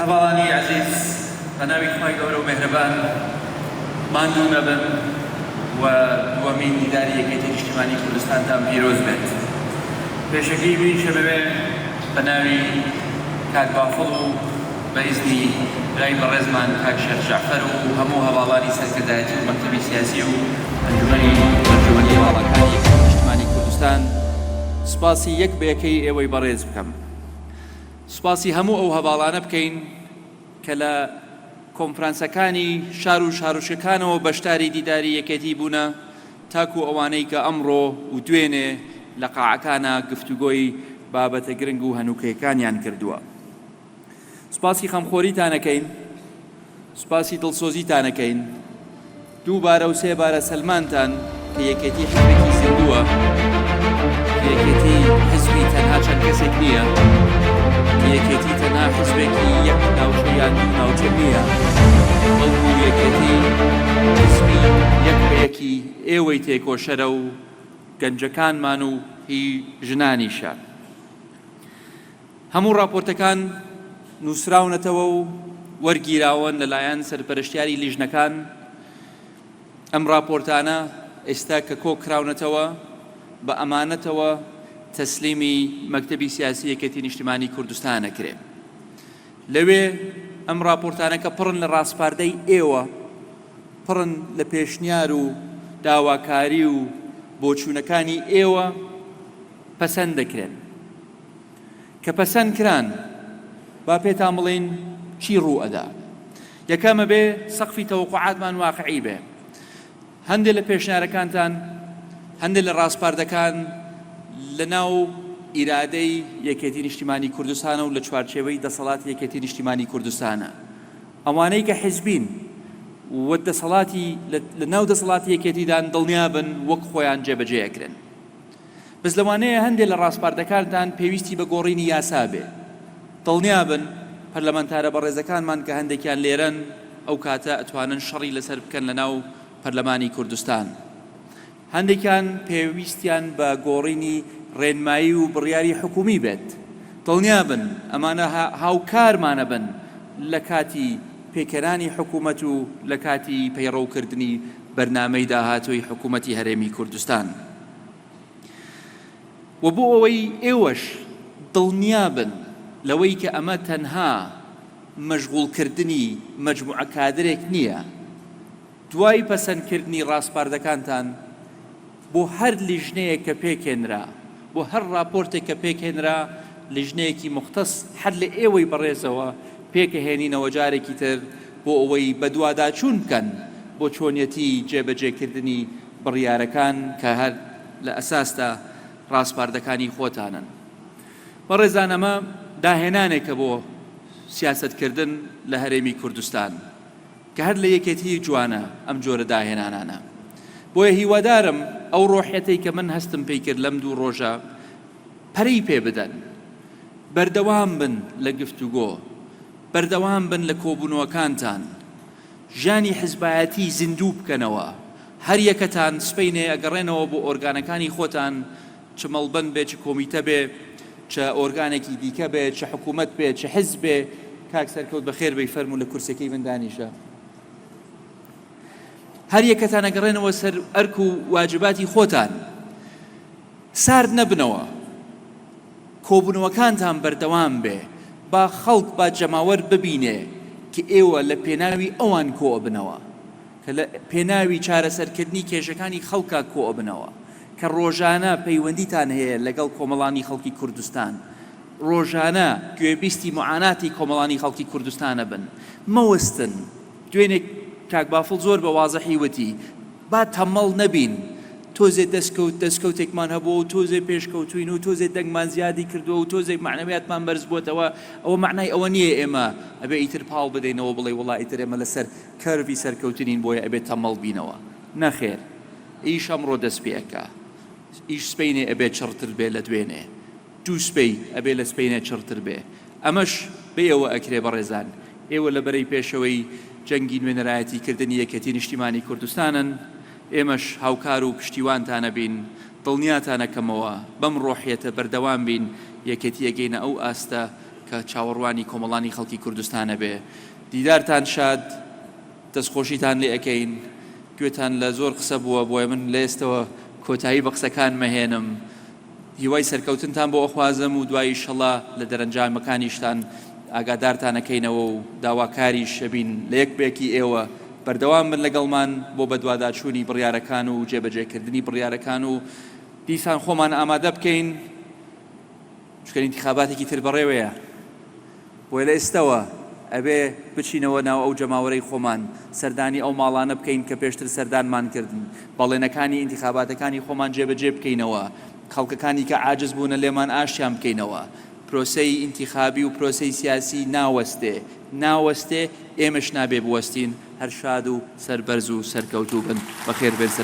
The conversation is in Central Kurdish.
هەواڵانی عزیز بە ناوی خی گەورە و مێهرەبان ماندوو نەبن و دووەمین دیداری یەکێتی نیشتیمانی کوردستانتان پیرۆز بێت. پێشەکەی بینیشە ببێ بە ناوی کاک بافڵ و بە ئیزنی لای بەڕێزمان کاک شێخ جەعفەر و هەموو هەواڵانی سەرکردایەتی و مەکتەبی سیاسی و ئەنجومەنی هەواڵەکانی یەکێتی نیشتیمانی کوردستان سپاسی یەک بە یەکەی ئێوەی بەڕێز بکەم. سپاسی هەموو ئەو هەواڵانە بکەین کە لە کۆنفرانسەکانی شار و شارۆچکەکانەوە بەشداری دیداری یەکێتی بوونە تاکو ئەوانەی کە ئەمڕۆ و دوێنێ لە قاعەکانە گفتوگۆی بابەتە گرنگ و هەنووکەیەکانیان کردووە. سپاسی خەمخۆریتانەکەین، سپاسی دڵسۆزیتانەکەین، دووبارە و سێبارە سەلمانتان کە یەکێتی حزبێکی زیندووە، کە یەکێتی حزبی تەنها چەند کەسێک نییە، کە یەکێتی تەنها حزبێکی یەک ناوچە یان دوو ناوچە نییە، بەڵکو یەکێتی حزبی یەک بە یەکی ئێوەی تێکۆشەرە و گەنجەکانمان و هی ژنانیشە. هەموو راپۆرتەکان نووسراونەتەوە و وەرگیراون لەلایەن سەرپەرشتیاری لیژنەکان. ئەم راپۆرتانە ئێستا کە کۆکراونەتەوە بە ئەمانەتەوە تەسلیمی مەکتەبی سیاسی یەکێتی نیشتیمانی کوردستانە کرێ. لەوێ ئەم راپۆرتانەکە پڕن لە ڕاستپاردەی ئێوە، پڕن لە پێشنیار و داواکاری و بۆچوونەکانی ئێوە پەسەند دەکرێن کە پەسەند کران. با پێتان بڵێن چی ڕوو ئەدا. یەکەمە بێ سەقفی تەوەقوعاتمان واقعی بێ. هەندێک لە پێشنیارەکانتان، هەندێک لە ڕاستپاردەکان لە ناو ئیرادەی یەکێتی نیشتیمانی کوردستانە و لە چوارچێوەی دەسەڵاتی یەکێتی نیشتیمانی کوردستانە. ئەوانەی کە حیزبین و دەسەڵاتی لە ناو دەسەڵاتی یەکێتیدان دڵنیابن وەک خۆیان جێبەجێەکرن. بەس لەوانەیە هەندێک لە ڕاستپاردەکانتان پێویستی بە گۆڕینی یاسا بێ. دڵنیابن پەرلەمانتارە بەڕێزەکانمان کە هەندێکیان لێرەن ئەو کاتە ئەتوانن شەڕی لەسەر بکەن لە ناو پەرلەمانی کوردستان. هەندێکیان پێویستیان بە گۆڕینی ڕێنمایی و بڕیاری حکومی بێت. دڵنیابن ئەمانە هاوکارمانە بن لە کاتی پێکەرانی حکوومەت و لە کاتی پەیڕەوکردنی بەرنامەی داهاتووی حکوومەتی هەرێمی کوردستان. و بۆ ئەوەی ئێوەش دڵنیابن لەوەی کە ئەمە تەنها مەشغوڵکردنی مەجموعە کادرێک نییە، دوای پەسەندکردنی ڕاستپاردەکانتان بۆ هەر لیژنەیەک کە پێکێنرا، بۆ هەر راپۆرتێک کە پێکێنرا، لیژنەیەکی مختص هەر لە ئێوەی بەڕێزەوە پێکەهێنینەوە جارێکی تر بۆ ئەوەی بە دوواداچوون بکەن بۆ چۆنیەتی جێبەجێکردنی بڕیارەکان کە هەر لە ئەساسدا ڕاستپاردەکانی خۆتانن. بەڕێزان ئەمە داهێنانێکە بۆ سیاسەتکردن لە هەرێمی کوردستان کە هەر لە یەکێتی جوانە ئەم جۆرە داهێنانانە. بۆیە هیوادارم ئەو ڕۆحەتەی کە من هەستم پێی کرد لەم دوو ڕۆژە پەرەی پێ بدەن، بەردەوام بن لە گفتوگۆ، بەردەوام بن لە کۆبوونەوەکانتان، ژیانی حیزبایەتی زیندوو بکەنەوە. هەر یەکەتان سپەینێ ئەگەڕێنەوە بۆ ئۆرگانەکانی خۆتان، چ مەڵبەند بێ، چ کۆمیتە بێ، چ ئۆرگانێکی دیکە بێ، چ حکوومەت بێ، چ حیزب بێ. کاک سەرکەوت بەخێر بێی فەرموو لە کورسەکەی من دانیشە. هەر یەکەتان ئەگەڕێنەوە سەر ئەرک و واجباتی خۆتان، سارد نەبنەوە، کۆبوونەوەکانتان بەردەوام بێ، با خەڵک با جەماوەر ببینێ کە ئێوە لە پێناوی ئەوان کۆ بنەوە، کە لە پێناوی چارەسەرکردنی کێشەکانی خەڵکا کۆ بنەوە، کە ڕۆژانە پەیوەندیتان هەیە لەگەڵ کۆمەڵانی خەڵکی کوردستان، ڕۆژانە گوێبیستی معاناتی کۆمەڵانی خەڵکی کوردستانە بن. مەوەستن. دوێنێ کاک بافڵ زۆر بە وازەحی وتی با تەمەڵ نەبین. تۆزێ دەستکەوتێکمان هەبوو و تۆزێ پێشکەوتوین و تۆزێ دەنگمان زیادی کردووە و تۆزێ معنەویاتمان بەرز بووەتەوە. ئەوە معنای ئەوە نییە ئێمە ئەبێ ئیتر پاڵ بدەینەوە بڵێ وڵا ئیتر ئێمە لەسەر کەروی سەرکەوتنین بۆیە ئەبێ تەمەڵ بینەوە. نەخێر. ئیش ئەمڕۆ دەست پێەکە. ئیش سپەینێ ئەبێ چڕتر بێ لە دوێنێ. دوو سپەی ئەبێ لە سپەینێ چڕتر بێ. ئەمەش بێ ئێوە ئەکرێ بەڕێزان. ئێوە لە بەرەی پێشەوەی جەنگی نوێنەرایەتی کردنی یەکێتی نیشتیمانی کوردستانن. ئێمەش هاوکار و پشتیوانتانە بین، دڵنیاتانەکەمەوە بەم ڕۆحیەتە بەردەوام بین، یەکێتی ئەگەینە ئەو ئاستە کە چاوەڕوانی کۆمەڵانی خەڵکی کوردستانە بێ. دیدارتان شاد، دەستخۆشیتان لێ ئەەکەین، گوێتان لە زۆر قسە بووە بۆیە من لە ئێستەوە کۆتایی بە قسەکان مەهێنم. هیوای سەرکەوتنتان بۆ ئەخوازم و دوای ئیشەڵڵا لە دەرەنجامەکانیشتان ئاگادارتانەکەینەوە و داواکاری شەبین لە یەک بێکی ئێوە بەردەوام بن لەگەڵمان بۆ بەدواداچوونی بڕیارەکان و جێبەجێکردنی بڕیارەکان و دیسان خۆمان ئامادە بکەین چکە انتخاباتێکی تر بەڕێوەیە بۆیە لە ئێستەوە ئەبێ بچینەوە ناو ئەو جەماوەرەی خۆمان سەردانی ئەو ماڵانە بکەین کە پێشتر سەردانمان کردن، بەڵێنەکانی انتخاباتەکانی خۆمان جێبەجێ بکەینەوە، خەڵکەکانی کە عاجز بوونە لێمان ئاشتیان بکەینەوە. پرۆسەی انتخابی و پرۆسەی سیاسی ناوەستێ ئێمەش نابێ بوەستین. هەر شاد و سەربەرز و سەرکەوتوو بن. بەخێر بێن.